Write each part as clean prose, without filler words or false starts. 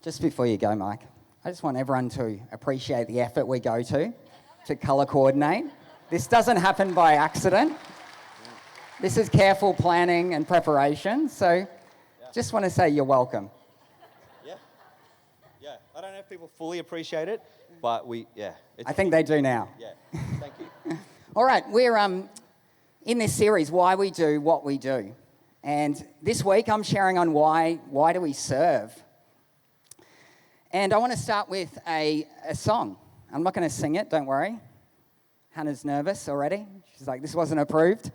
Just before you go, Mike, I just want everyone to appreciate the effort we go to colour coordinate. This doesn't happen by accident. This is careful planning and preparation, so just want to say you're welcome. Yeah. I don't know if people fully appreciate it, but I think they do now. Yeah, thank you. All right, we're in this series, Why We Do What We Do. And this week I'm sharing on why do we serve? And I want to start with a song. I'm not going to sing it, don't worry. Hannah's nervous already. She's like, this wasn't approved.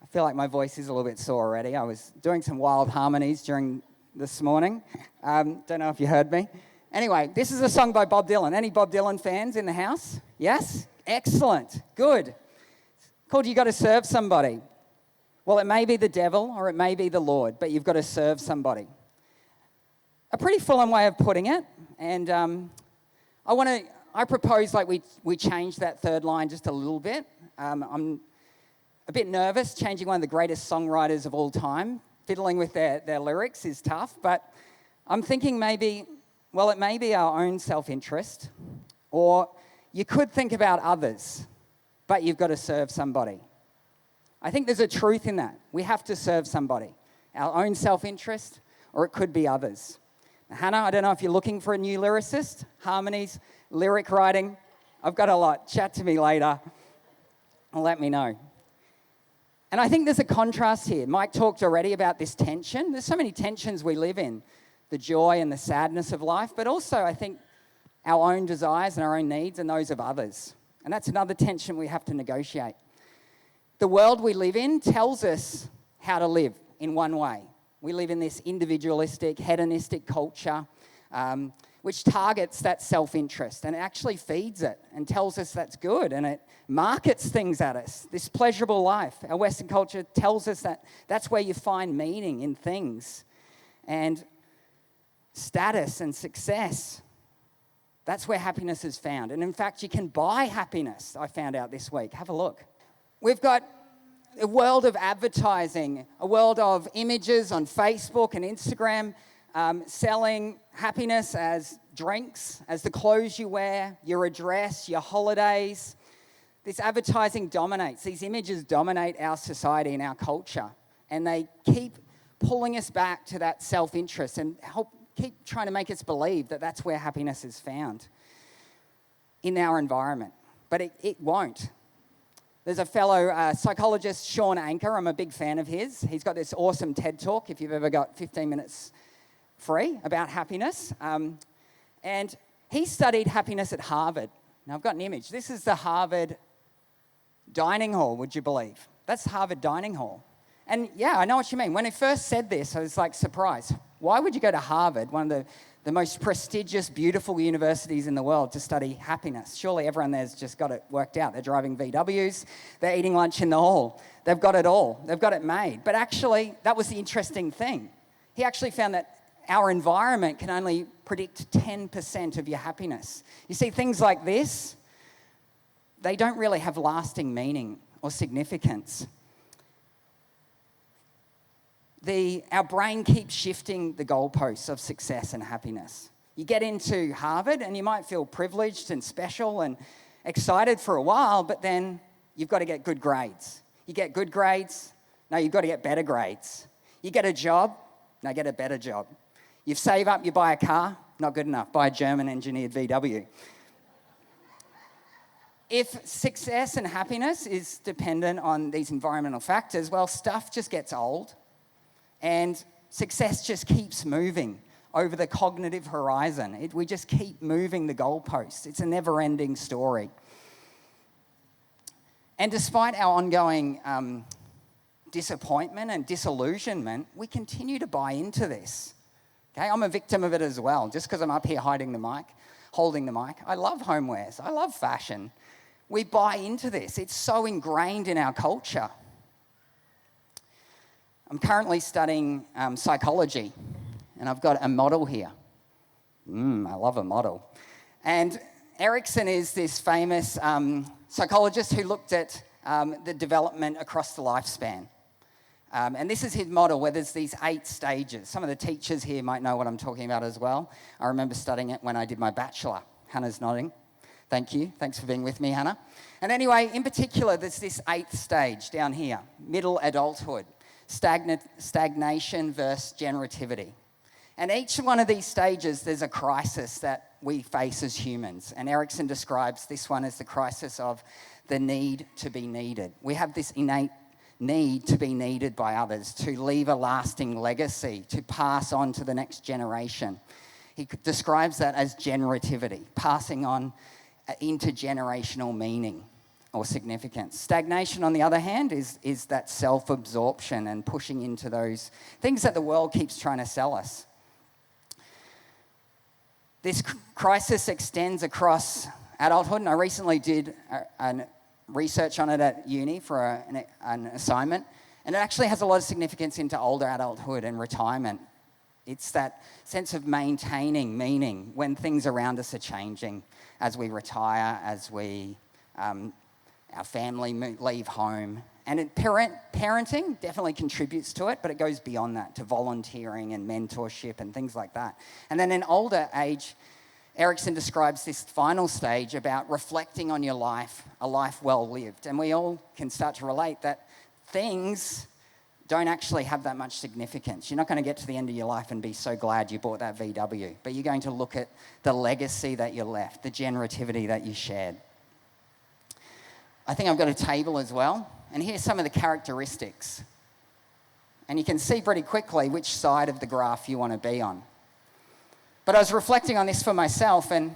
I feel like my voice is a little bit sore already. I was doing some wild harmonies during this morning. Don't know if you heard me. Anyway, this is a song by Bob Dylan. Any Bob Dylan fans in the house? Yes? Excellent. Good. It's called You Got to Serve Somebody. Well, it may be the devil or it may be the Lord, but you've got to serve somebody. A pretty full-on way of putting it, and I propose like we change that third line just a little bit. I'm a bit nervous changing one of the greatest songwriters of all time. Fiddling with their lyrics is tough, but I'm thinking it may be our own self-interest, or you could think about others, but you've got to serve somebody. I think there's a truth in that. We have to serve somebody. Our own self-interest, or it could be others. Now, Hannah, I don't know if you're looking for a new lyricist, harmonies, lyric writing. I've got a lot. Chat to me later. Let me know. And I think there's a contrast here. Mike talked already about this tension. There's so many tensions we live in, the joy and the sadness of life, but also I think our own desires and our own needs and those of others. And that's another tension we have to negotiate. The world we live in tells us how to live in one way. We live in this individualistic, hedonistic culture, which targets that self-interest and actually feeds it and tells us that's good, and it markets things at us, this pleasurable life. Our Western culture tells us that that's where you find meaning in things and status and success. That's where happiness is found. And in fact, you can buy happiness, I found out this week. Have a look. We've got a world of advertising, a world of images on Facebook and Instagram, selling happiness as drinks, as the clothes you wear, your address, your holidays. This advertising dominates. These images dominate our society and our culture, and they keep pulling us back to that self-interest and keep trying to make us believe that that's where happiness is found in our environment. But it won't. There's a fellow psychologist, Sean Anker. I'm a big fan of his. He's got this awesome TED Talk, if you've ever got 15 minutes free, about happiness. And he studied happiness at Harvard. Now, I've got an image. This is the Harvard dining hall, would you believe? That's Harvard dining hall. And yeah, I know what you mean. When he first said this, I was like surprised. Why would you go to Harvard, one of the most prestigious, beautiful universities in the world, to study happiness? Surely everyone there's just got it worked out. They're driving VWs, they're eating lunch in the hall. They've got it all. They've got it made. But actually, that was the interesting thing. He actually found that our environment can only predict 10% of your happiness. You see, things like this, they don't really have lasting meaning or significance. Our brain keeps shifting the goalposts of success and happiness. You get into Harvard and you might feel privileged and special and excited for a while, but then you've got to get good grades. You get good grades, no, you've got to get better grades. You get a job, no, get a better job. You save up, you buy a car, not good enough, buy a German-engineered VW. If success and happiness is dependent on these environmental factors, well, stuff just gets old. And success just keeps moving over the cognitive horizon. We just keep moving the goalposts. It's a never-ending story. And despite our ongoing disappointment and disillusionment, we continue to buy into this. Okay, I'm a victim of it as well. Just because I'm up here holding the mic. I love homewares. I love fashion. We buy into this. It's so ingrained in our culture. I'm currently studying psychology, and I've got a model here. I love a model. And Erickson is this famous psychologist who looked at the development across the lifespan. And this is his model where there's these 8 stages. Some of the teachers here might know what I'm talking about as well. I remember studying it when I did my bachelor. Hannah's nodding. Thank you. Thanks for being with me, Hannah. And anyway, in particular, there's this 8th stage down here, middle adulthood, stagnation versus generativity. And each one of these stages, there's a crisis that we face as humans. And Erickson describes this one as the crisis of the need to be needed. We have this innate need to be needed by others, to leave a lasting legacy, to pass on to the next generation. He describes that as generativity, passing on intergenerational meaning or significance. Stagnation, on the other hand, is that self-absorption and pushing into those things that the world keeps trying to sell us. This crisis extends across adulthood, and I recently did research on it at uni for an assignment, and it actually has a lot of significance into older adulthood and retirement. It's that sense of maintaining meaning when things around us are changing, as we retire, as our family leave home. And parenting definitely contributes to it, but it goes beyond that, to volunteering and mentorship and things like that. And then in older age, Erickson describes this final stage about reflecting on your life, a life well lived. And we all can start to relate that things don't actually have that much significance. You're not going to get to the end of your life and be so glad you bought that VW, but you're going to look at the legacy that you left, the generativity that you shared. I think I've got a table as well, and here's some of the characteristics. And you can see pretty quickly which side of the graph you want to be on. But I was reflecting on this for myself, and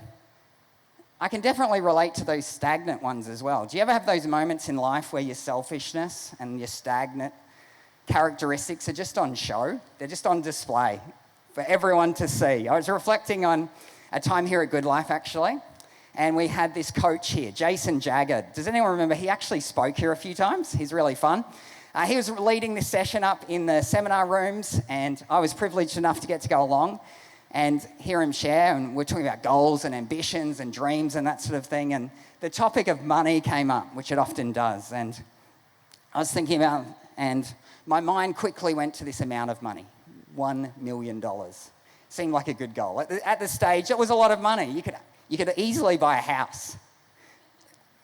I can definitely relate to those stagnant ones as well. Do you ever have those moments in life where your selfishness and your stagnant characteristics are just on show? They're just on display for everyone to see. I was reflecting on a time here at Good Life, actually, and we had this coach here, Jason Jagged. Does anyone remember? He actually spoke here a few times. He's really fun. He was leading this session up in the seminar rooms, and I was privileged enough to get to go along and hear him share, and we're talking about goals and ambitions and dreams and that sort of thing, and the topic of money came up, which it often does, and I was thinking about, and my mind quickly went to this amount of money, $1 million. Seemed like a good goal. At the stage, it was a lot of money. You could easily buy a house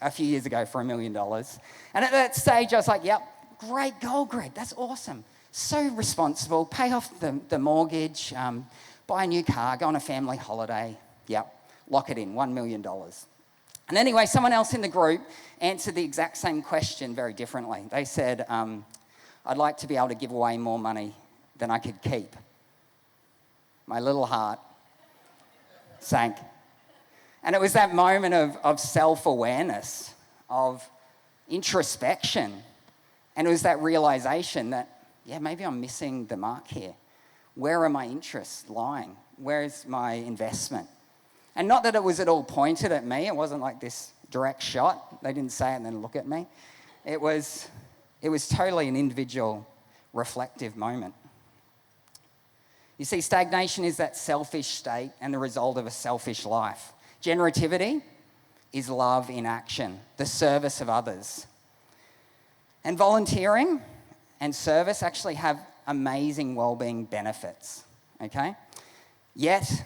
a few years ago for $1 million. And at that stage, I was like, yep, great goal, Greg, that's awesome. So responsible, pay off the mortgage, buy a new car, go on a family holiday. Yep, lock it in, $1 million. And anyway, someone else in the group answered the exact same question very differently. They said, I'd like to be able to give away more money than I could keep. My little heart sank. And it was that moment of self-awareness, of introspection. And it was that realization that, yeah, maybe I'm missing the mark here. Where are my interests lying? Where's my investment? And not that it was at all pointed at me. It wasn't like this direct shot. They didn't say it and then look at me. It was totally an individual reflective moment. You see, stagnation is that selfish state and the result of a selfish life. Generativity is love in action, the service of others. And volunteering and service actually have amazing well-being benefits, okay? Yet,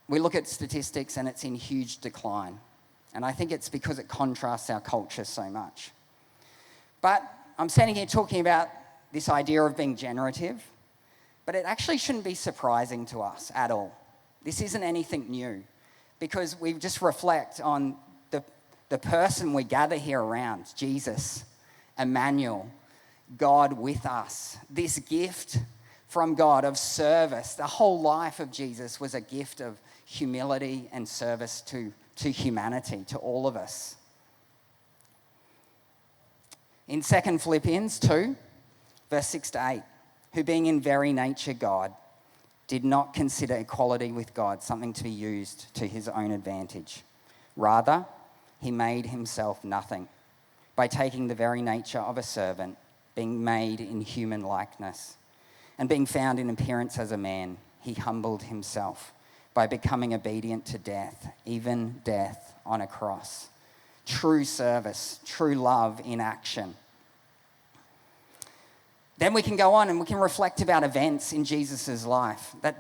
we look at statistics and it's in huge decline. And I think it's because it contrasts our culture so much. But I'm standing here talking about this idea of being generative, but it actually shouldn't be surprising to us at all. This isn't anything new, because we just reflect on the person we gather here around, Jesus, Emmanuel, God with us, this gift from God of service. The whole life of Jesus was a gift of humility and service to humanity, to all of us. In 2 Philippians 2, verse 6 to 8, who being in very nature God, did not consider equality with God something to be used to his own advantage. Rather, he made himself nothing by taking the very nature of a servant, being made in human likeness, and being found in appearance as a man, he humbled himself by becoming obedient to death, even death on a cross. True service, true love in action. Then we can go on and we can reflect about events in Jesus' life that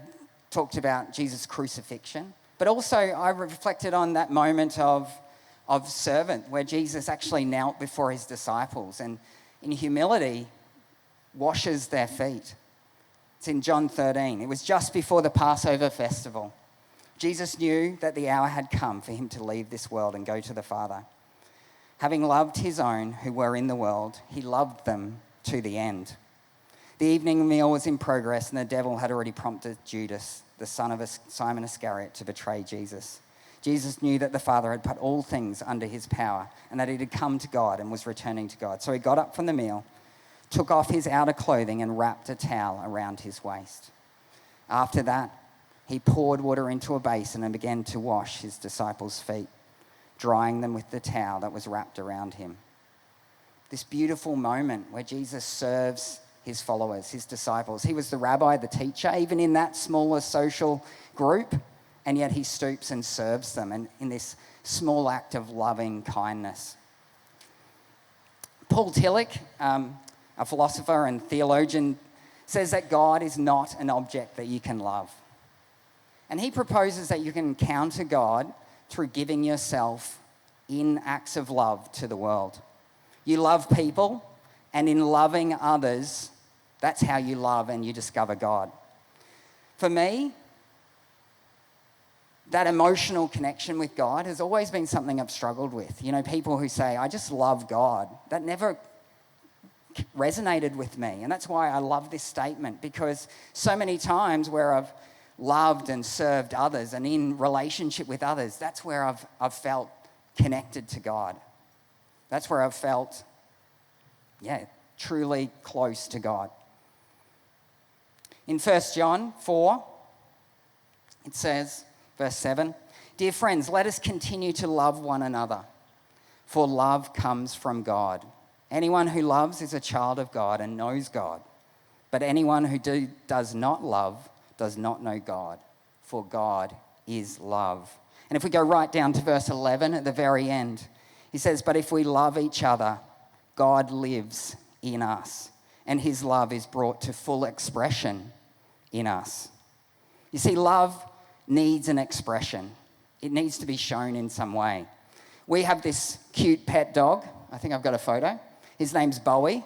talked about Jesus' crucifixion. But also I reflected on that moment of servant where Jesus actually knelt before his disciples and in humility washes their feet. It's in John 13. It was just before the Passover festival. Jesus knew that the hour had come for him to leave this world and go to the Father. Having loved his own who were in the world, he loved them to the end. The evening meal was in progress and the devil had already prompted Judas, the son of Simon Iscariot, to betray Jesus. Jesus knew that the Father had put all things under his power and that he had come to God and was returning to God. So he got up from the meal, took off his outer clothing and wrapped a towel around his waist. After that, he poured water into a basin and began to wash his disciples' feet, drying them with the towel that was wrapped around him. This beautiful moment where Jesus serves his followers, his disciples. He was the rabbi, the teacher, even in that smaller social group, and yet he stoops and serves them and in this small act of loving kindness. Paul Tillich, a philosopher and theologian, says that God is not an object that you can love. And he proposes that you can encounter God through giving yourself in acts of love to the world. You love people, and in loving others, that's how you love and you discover God. For me, that emotional connection with God has always been something I've struggled with. You know, people who say, I just love God. That never resonated with me. And that's why I love this statement, because so many times where I've loved and served others and in relationship with others, that's where I've felt connected to God. That's where I've felt, truly close to God. In 1 John 4, it says, verse 7, "Dear friends, let us continue to love one another, for love comes from God. Anyone who loves is a child of God and knows God. But anyone who does not love does not know God, for God is love." And if we go right down to verse 11 at the very end, he says, "But if we love each other, God lives in us, and his love is brought to full expression in us." You see, love needs an expression. It needs to be shown in some way. We have this cute pet dog. I think I've got a photo. His name's Bowie.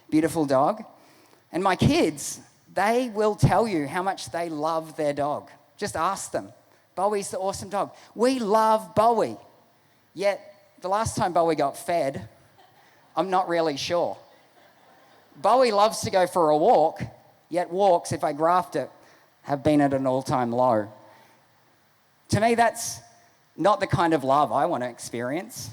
Beautiful dog. And my kids, they will tell you how much they love their dog. Just ask them. Bowie's the awesome dog. We love Bowie. Yet, the last time Bowie got fed, I'm not really sure. Bowie loves to go for a walk, yet walks, if I graphed it, have been at an all-time low. To me, that's not the kind of love I want to experience.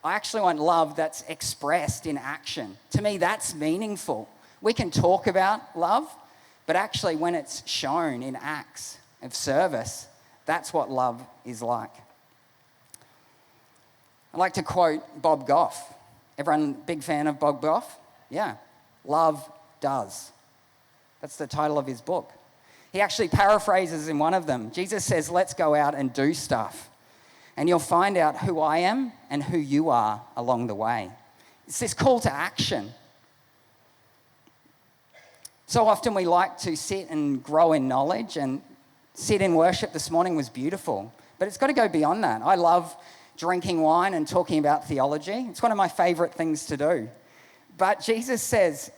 I actually want love that's expressed in action. To me, that's meaningful. We can talk about love, but actually when it's shown in acts of service, that's what love is like. I like to quote Bob Goff. Everyone big fan of Bob Goff? Yeah. Love does. That's the title of his book. He actually paraphrases in one of them. Jesus says, let's go out and do stuff. And you'll find out who I am and who you are along the way. It's this call to action. So often we like to sit and grow in knowledge, and sit in worship this morning was beautiful. But it's got to go beyond that. I love drinking wine and talking about theology. It's one of my favourite things to do. But Jesus says,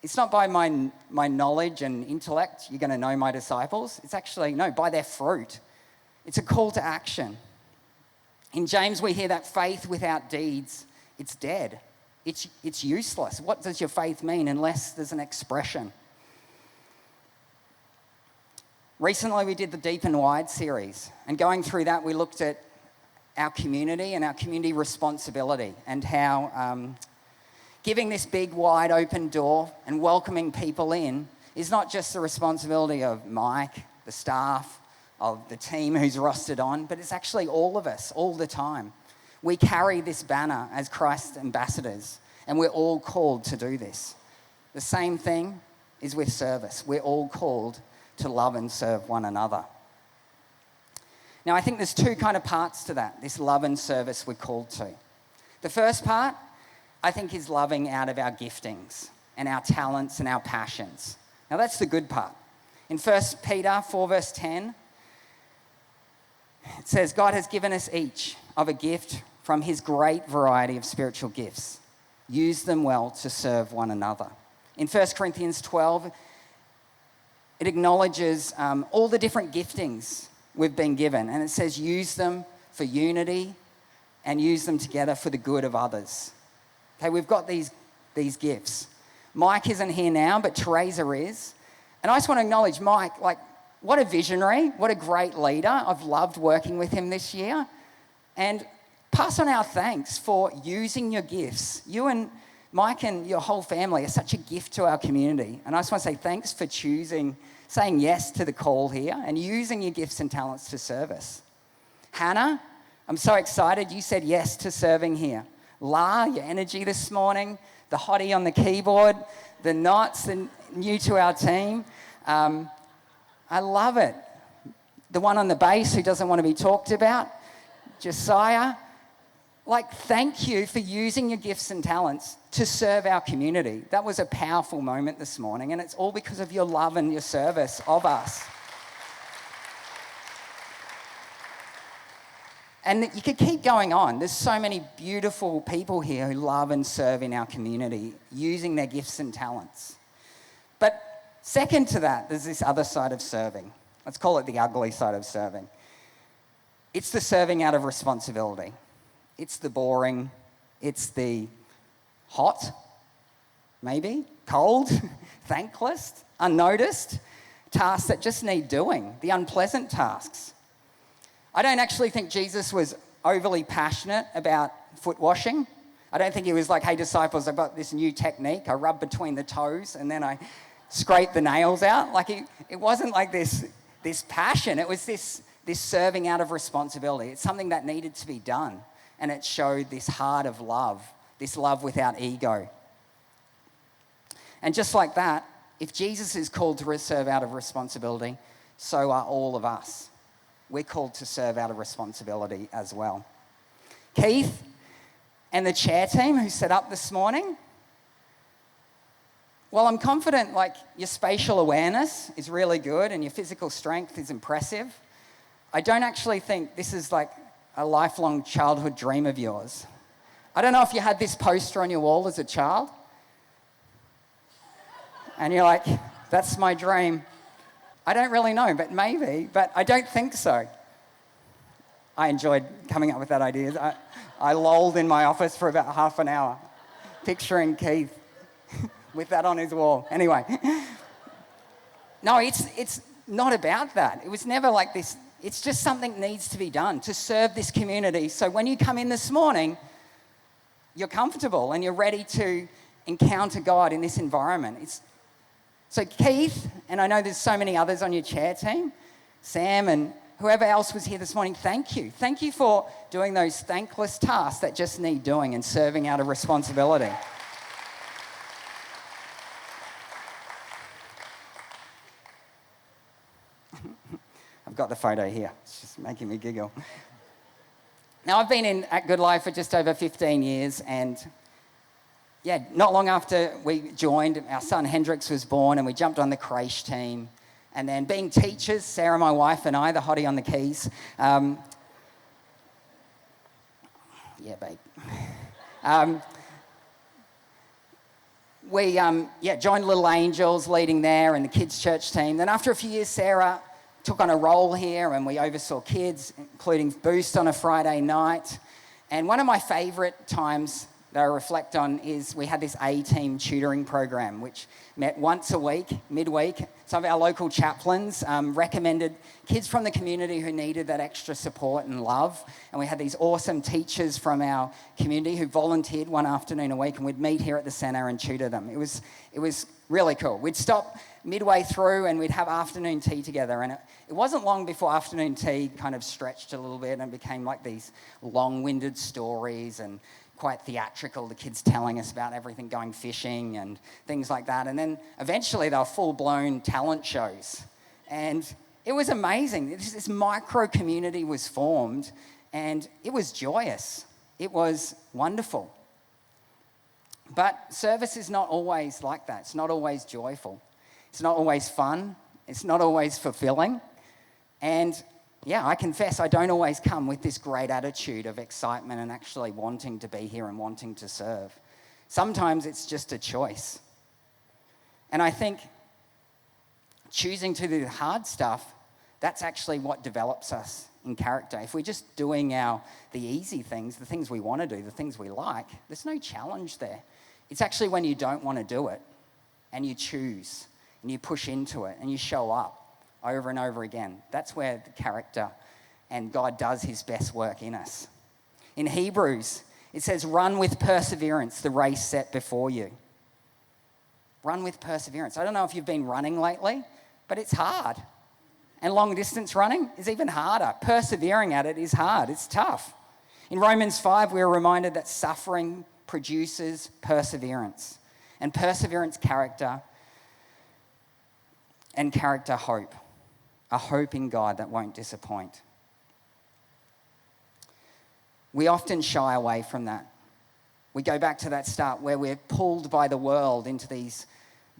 it's not by my knowledge and intellect you're going to know my disciples. It's actually, no, by their fruit. It's a call to action. In James, we hear that faith without deeds, it's dead. It's useless. What does your faith mean unless there's an expression? Recently, we did the Deep and Wide series. And going through that, we looked at our community and our community responsibility and how giving this big, wide open door and welcoming people in is not just the responsibility of Mike, the staff, of the team who's rostered on, but it's actually all of us, all the time. We carry this banner as Christ's ambassadors, and we're all called to do this. The same thing is with service. We're all called to love and serve one another. Now, I think there's two kind of parts to that, this love and service we're called to. The first part, I think, is loving out of our giftings. and our talents and our passions. Now that's the good part. In 1 Peter 4 verse 10, it says, God has given us each of a gift from his great variety of spiritual gifts. Use them well to serve one another. In 1 Corinthians 12, it acknowledges all the different giftings we've been given. And it says, use them for unity and use them together for the good of others. Okay, we've got these gifts. Mike isn't here now, but Teresa is. And I just want to acknowledge Mike, like, what a visionary, what a great leader. I've loved working with him this year. And pass on our thanks for using your gifts. You and Mike and your whole family are such a gift to our community. And I just want to say thanks for saying yes to the call here and using your gifts and talents to serve us. Hannah, I'm so excited you said yes to serving here. La, your energy this morning, the hottie on the keyboard, the knots, the new to our team. I love it. The one on the bass who doesn't want to be talked about, Josiah. Like, thank you for using your gifts and talents to serve our community. That was a powerful moment this morning, and it's all because of your love and your service of us. And you could keep going on. There's so many beautiful people here who love and serve in our community, using their gifts and talents. But second to that, there's this other side of serving. Let's call it the ugly side of serving. It's the serving out of responsibility. It's the boring, it's the hot, maybe, cold, thankless, unnoticed tasks that just need doing, the unpleasant tasks. I don't actually think Jesus was overly passionate about foot washing. I don't think he was like, hey, disciples, I've got this new technique. I rub between the toes and then I scrape the nails out. Like, it wasn't like this passion. It was this serving out of responsibility. It's something that needed to be done. And it showed this heart of love, this love without ego. And just like that, if Jesus is called to serve out of responsibility, so are all of us. We're called to serve out of responsibility as well. Keith and the chair team who set up this morning, well, I'm confident like your spatial awareness is really good and your physical strength is impressive. I don't actually think this is like a lifelong childhood dream of yours. I don't know if you had this poster on your wall as a child and you're like, that's my dream. I don't really know, but maybe, but I don't think so. I enjoyed coming up with that idea. I lolled in my office for about half an hour, picturing Keith with that on his wall. Anyway, no, it's not about that. It was never like this. It's just something that needs to be done to serve this community. So when you come in this morning, you're comfortable and you're ready to encounter God in this environment. So Keith, and I know there's so many others on your chair team, Sam and whoever else was here this morning, thank you. Thank you for doing those thankless tasks that just need doing and serving out of responsibility. I've got the photo here. It's just making me giggle. Now, I've been at Good Life for just over 15 years, and yeah, not long after we joined, our son Hendrix was born and we jumped on the creche team. And then being teachers, Sarah, my wife, and I, the hottie on the keys. Yeah, babe. We joined Little Angels, leading there, and the kids' church team. Then after a few years, Sarah took on a role here and we oversaw kids, including Boost on a Friday night. And one of my favourite times that I reflect on is we had this A-team tutoring program which met once a week, midweek. Some of our local chaplains recommended kids from the community who needed that extra support and love. And we had these awesome teachers from our community who volunteered one afternoon a week, and we'd meet here at the centre and tutor them. It was really cool. We'd stop midway through and we'd have afternoon tea together. And it wasn't long before afternoon tea kind of stretched a little bit and became like these long-winded stories and quite theatrical, the kids telling us about everything going fishing and things like that. And then eventually they were full-blown talent shows. And it was amazing. This micro-community was formed and it was joyous. It was wonderful. But service is not always like that. It's not always joyful. It's not always fun. It's not always fulfilling. And yeah, I confess I don't always come with this great attitude of excitement and actually wanting to be here and wanting to serve. Sometimes it's just a choice. And I think choosing to do the hard stuff, that's actually what develops us in character. If we're just doing the easy things, the things we want to do, the things we like, there's no challenge there. It's actually when you don't want to do it and you choose and you push into it and you show up over and over again. That's where the character and God does his best work in us. In Hebrews, it says, run with perseverance the race set before you. Run with perseverance. I don't know if you've been running lately, but it's hard. And long distance running is even harder. Persevering at it is hard. It's tough. In Romans 5, we're reminded that suffering produces perseverance. And perseverance, character, and character, hope. A hope in God that won't disappoint. We often shy away from that. We go back to that start where we're pulled by the world into these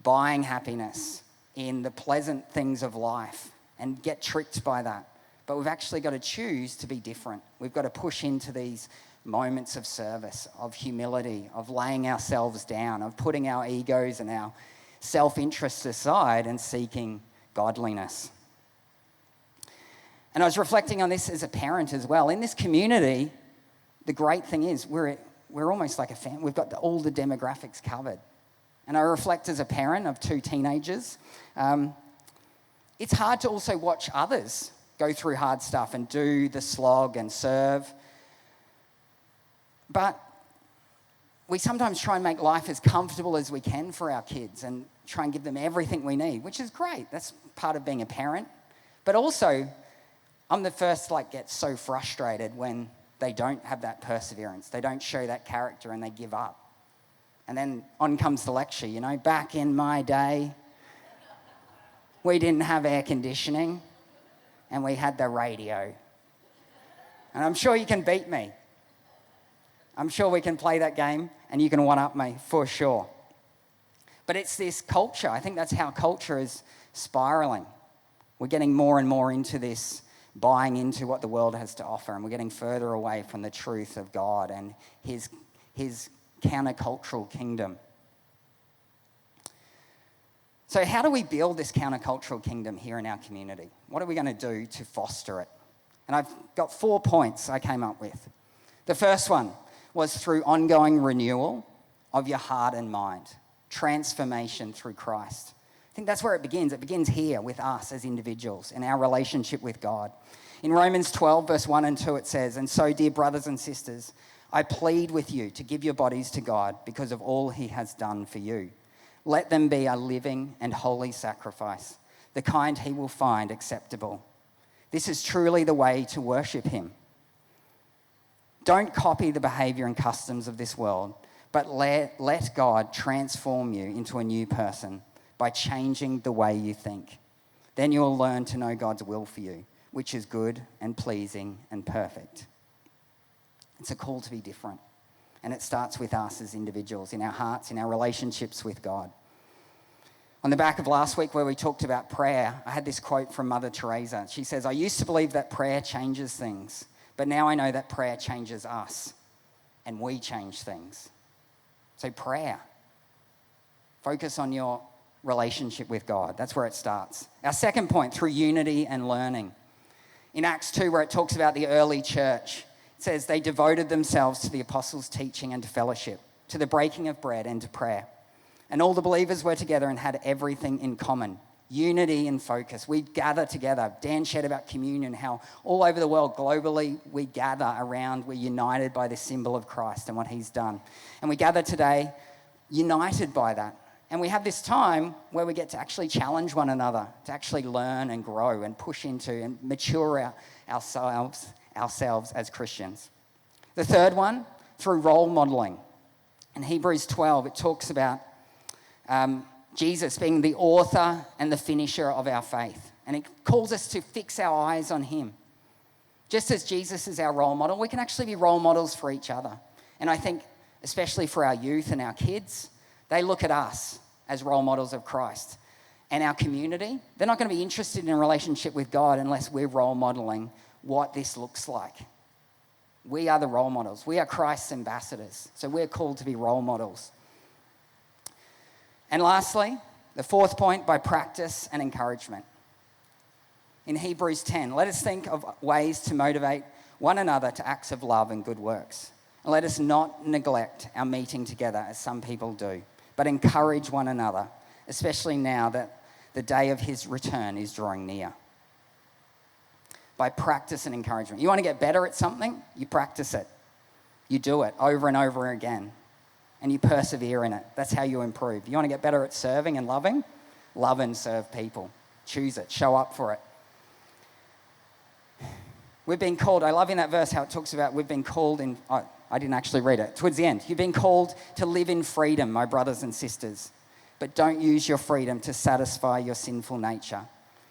buying happiness in the pleasant things of life and get tricked by that. But we've actually got to choose to be different. We've got to push into these moments of service, of humility, of laying ourselves down, of putting our egos and our self-interests aside and seeking godliness. And I was reflecting on this as a parent as well. In this community, the great thing is we're almost like a family. We've got all the demographics covered. And I reflect as a parent of 2 teenagers. It's hard to also watch others go through hard stuff and do the slog and serve. But we sometimes try and make life as comfortable as we can for our kids and try and give them everything we need, which is great. That's part of being a parent. But also, I'm the first to get so frustrated when they don't have that perseverance. They don't show that character and they give up. And then on comes the lecture, back in my day, we didn't have air conditioning and we had the radio. And I'm sure you can beat me. I'm sure we can play that game and you can one-up me for sure. But it's this culture. I think that's how culture is spiraling. We're getting more and more into this, buying into what the world has to offer, and we're getting further away from the truth of God and his countercultural kingdom. So how do we build this countercultural kingdom here in our community? What are we going to do to foster it? And I've got 4 points I came up with. The first one was through ongoing renewal of your heart and mind, transformation through Christ. I think that's where it begins. It begins here with us as individuals in our relationship with God. In Romans 12, verse 1 and 2, it says, "And so, dear brothers and sisters, I plead with you to give your bodies to God because of all he has done for you. Let them be a living and holy sacrifice, the kind he will find acceptable. This is truly the way to worship him. Don't copy the behavior and customs of this world, but let God transform you into a new person by changing the way you think. Then you'll learn to know God's will for you, which is good and pleasing and perfect." It's a call to be different. And it starts with us as individuals, in our hearts, in our relationships with God. On the back of last week where we talked about prayer, I had this quote from Mother Teresa. She says, "I used to believe that prayer changes things, but now I know that prayer changes us and we change things." So prayer. Focus on your relationship with God. That's where it starts. Our second point, through unity and learning. In Acts 2, where it talks about the early church, it says they devoted themselves to the apostles' teaching and to fellowship, to the breaking of bread and to prayer. And all the believers were together and had everything in common. Unity and focus. We gather together. Dan shared about communion, how all over the world, globally, we gather around, we're united by the symbol of Christ and what he's done. And we gather today united by that. And we have this time where we get to actually challenge one another, to actually learn and grow and push into and mature ourselves as Christians. The third one, through role modeling. In Hebrews 12, it talks about Jesus being the author and the finisher of our faith. And it calls us to fix our eyes on him. Just as Jesus is our role model, we can actually be role models for each other. And I think especially for our youth and our kids. They look at us as role models of Christ. And our community, they're not going to be interested in a relationship with God unless we're role modeling what this looks like. We are the role models. We are Christ's ambassadors. So we're called to be role models. And lastly, the fourth point, by practice and encouragement. In Hebrews 10, let us think of ways to motivate one another to acts of love and good works. And let us not neglect our meeting together as some people do, but encourage one another, especially now that the day of his return is drawing near. By practice and encouragement. You want to get better at something? You practice it. You do it over and over again. And you persevere in it. That's how you improve. You want to get better at serving and loving? Love and serve people. Choose it. Show up for it. We've been called, I love in that verse how it talks about we've been called in, I didn't actually read it, towards the end. You've been called to live in freedom, my brothers and sisters. But don't use your freedom to satisfy your sinful nature.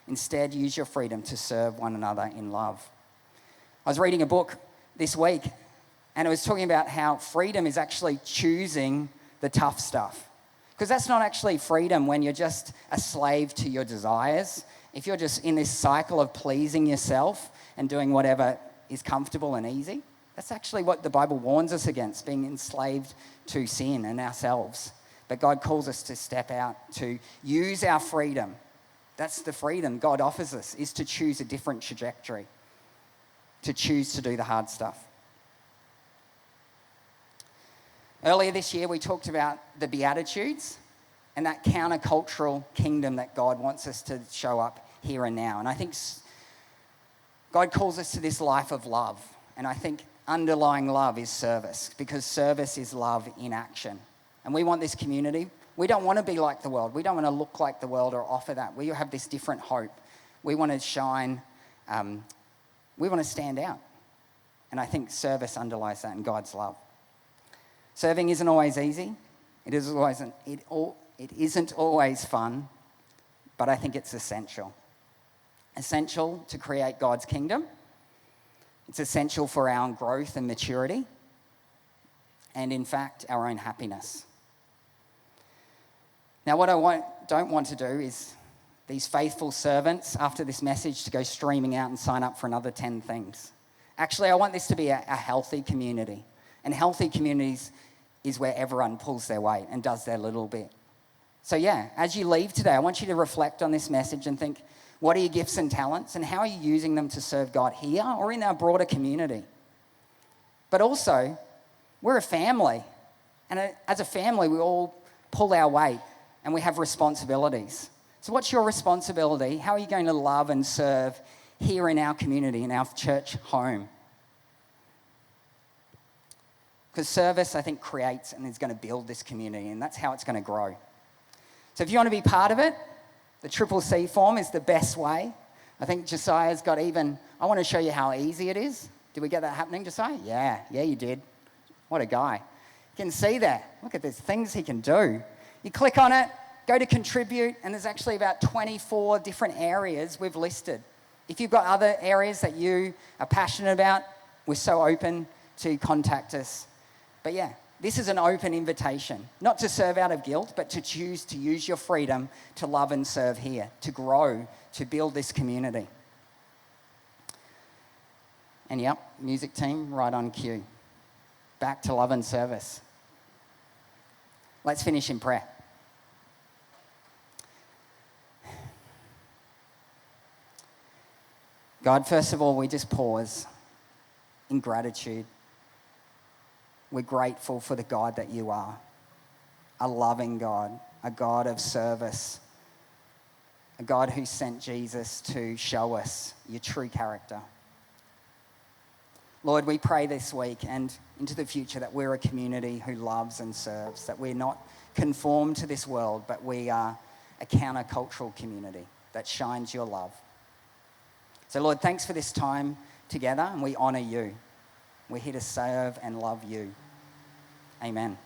Instead, use your freedom to serve one another in love. I was reading a book this week, and it was talking about how freedom is actually choosing the tough stuff. Because that's not actually freedom when you're just a slave to your desires. If you're just in this cycle of pleasing yourself and doing whatever is comfortable and easy, that's actually what the Bible warns us against, being enslaved to sin and ourselves. But God calls us to step out, to use our freedom. That's the freedom God offers us, is to choose a different trajectory, to choose to do the hard stuff. Earlier this year, we talked about the Beatitudes and that countercultural kingdom that God wants us to show up here and now. And I think God calls us to this life of love. And I think underlying love is service, because service is love in action. And we want this community. We don't want to be like the world. We don't want to look like the world or offer that. We have this different hope. We want to shine. We want to stand out. And I think service underlies that in God's love. Serving isn't always easy. It isn't always fun, but I think it's essential. Essential to create God's kingdom. It's essential for our own growth and maturity, and in fact, our own happiness. Now, what I don't want to do is these faithful servants, after this message, to go streaming out and sign up for another 10 things. Actually, I want this to be a healthy community. And healthy communities is where everyone pulls their weight and does their little bit. So yeah, as you leave today, I want you to reflect on this message and think, what are your gifts and talents, and how are you using them to serve God here or in our broader community? But also, we're a family. And as a family, we all pull our weight and we have responsibilities. So what's your responsibility? How are you going to love and serve here in our community, in our church home? Because service, I think, creates and is going to build this community, and that's how it's going to grow. So if you want to be part of it, the Triple C form is the best way. I think Josiah's got even, I want to show you how easy it is. Did we get that happening, Josiah? Yeah, you did. What a guy. You can see there. Look at these things he can do. You click on it, go to contribute, and there's actually about 24 different areas we've listed. If you've got other areas that you are passionate about, we're so open to contact us. But yeah, this is an open invitation, not to serve out of guilt, but to choose to use your freedom to love and serve here, to grow, to build this community. And yep, music team, right on cue. Back to love and service. Let's finish in prayer. God, first of all, we just pause in gratitude. We're grateful for the God that you are, a loving God, a God of service, a God who sent Jesus to show us your true character. Lord, we pray this week and into the future that we're a community who loves and serves, that we're not conformed to this world, but we are a countercultural community that shines your love. So, Lord, thanks for this time together, and we honour you. We're here to serve and love you. Amen.